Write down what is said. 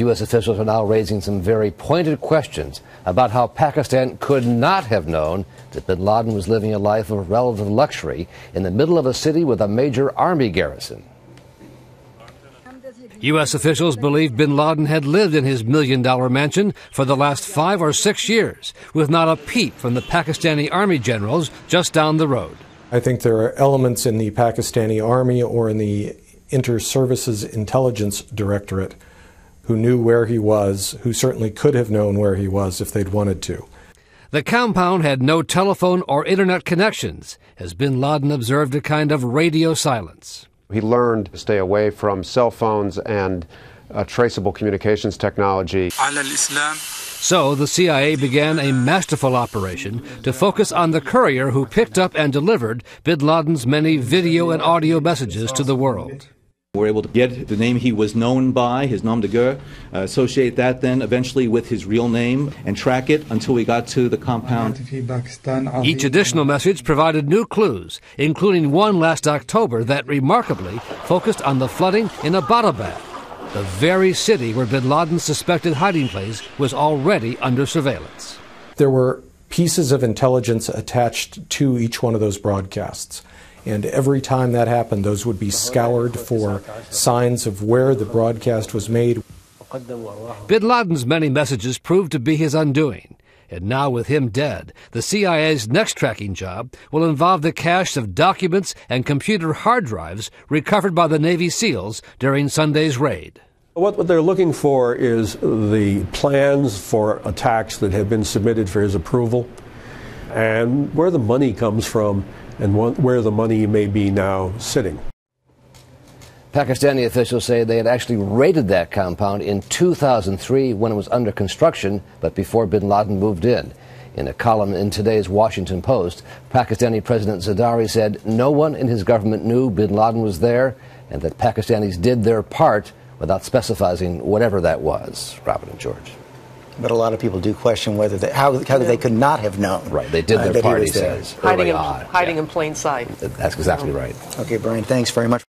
U.S. officials are now raising some very pointed questions about how Pakistan could not have known that bin Laden was living a life of relative luxury in the middle of a city with a major army garrison. U.S. officials believe bin Laden had lived in his million-dollar mansion for the last 5 or 6 years, with not a peep from the Pakistani army generals just down the road. I think there are elements in the Pakistani army or in the Inter-Services Intelligence Directorate who knew where he was, who certainly could have known where he was if they'd wanted to. The compound had no telephone or internet connections, as bin Laden observed a kind of radio silence. He learned to stay away from cell phones and traceable communications technology. So the CIA began a masterful operation to focus on the courier who picked up and delivered bin Laden's many video and audio messages to the world. We were able to get the name he was known by, his nom de guerre, associate that then eventually with his real name, and track it until we got to the compound. Each additional message provided new clues, including one last October that remarkably focused on the flooding in Abbottabad, the very city where bin Laden's suspected hiding place was already under surveillance. There were pieces of intelligence attached to each one of those broadcasts. And every time that happened, those would be scoured for signs of where the broadcast was made. Bin Laden's many messages proved to be his undoing. And now with him dead, the CIA's next tracking job will involve the cache of documents and computer hard drives recovered by the Navy SEALs during Sunday's raid. What they're looking for is the plans for attacks that have been submitted for his approval and where the money comes from and where the money may be now sitting. Pakistani officials say they had actually raided that compound in 2003 when it was under construction, but before bin Laden moved in. In a column in today's Washington Post, Pakistani President Zardari said no one in his government knew bin Laden was there and that Pakistanis did their part without specifying whatever that was. Robin and George. But a lot of people do question whether how they could not have known. Right, they did their part, he says. Hiding in plain sight. That's exactly right. Okay, Brian, thanks very much.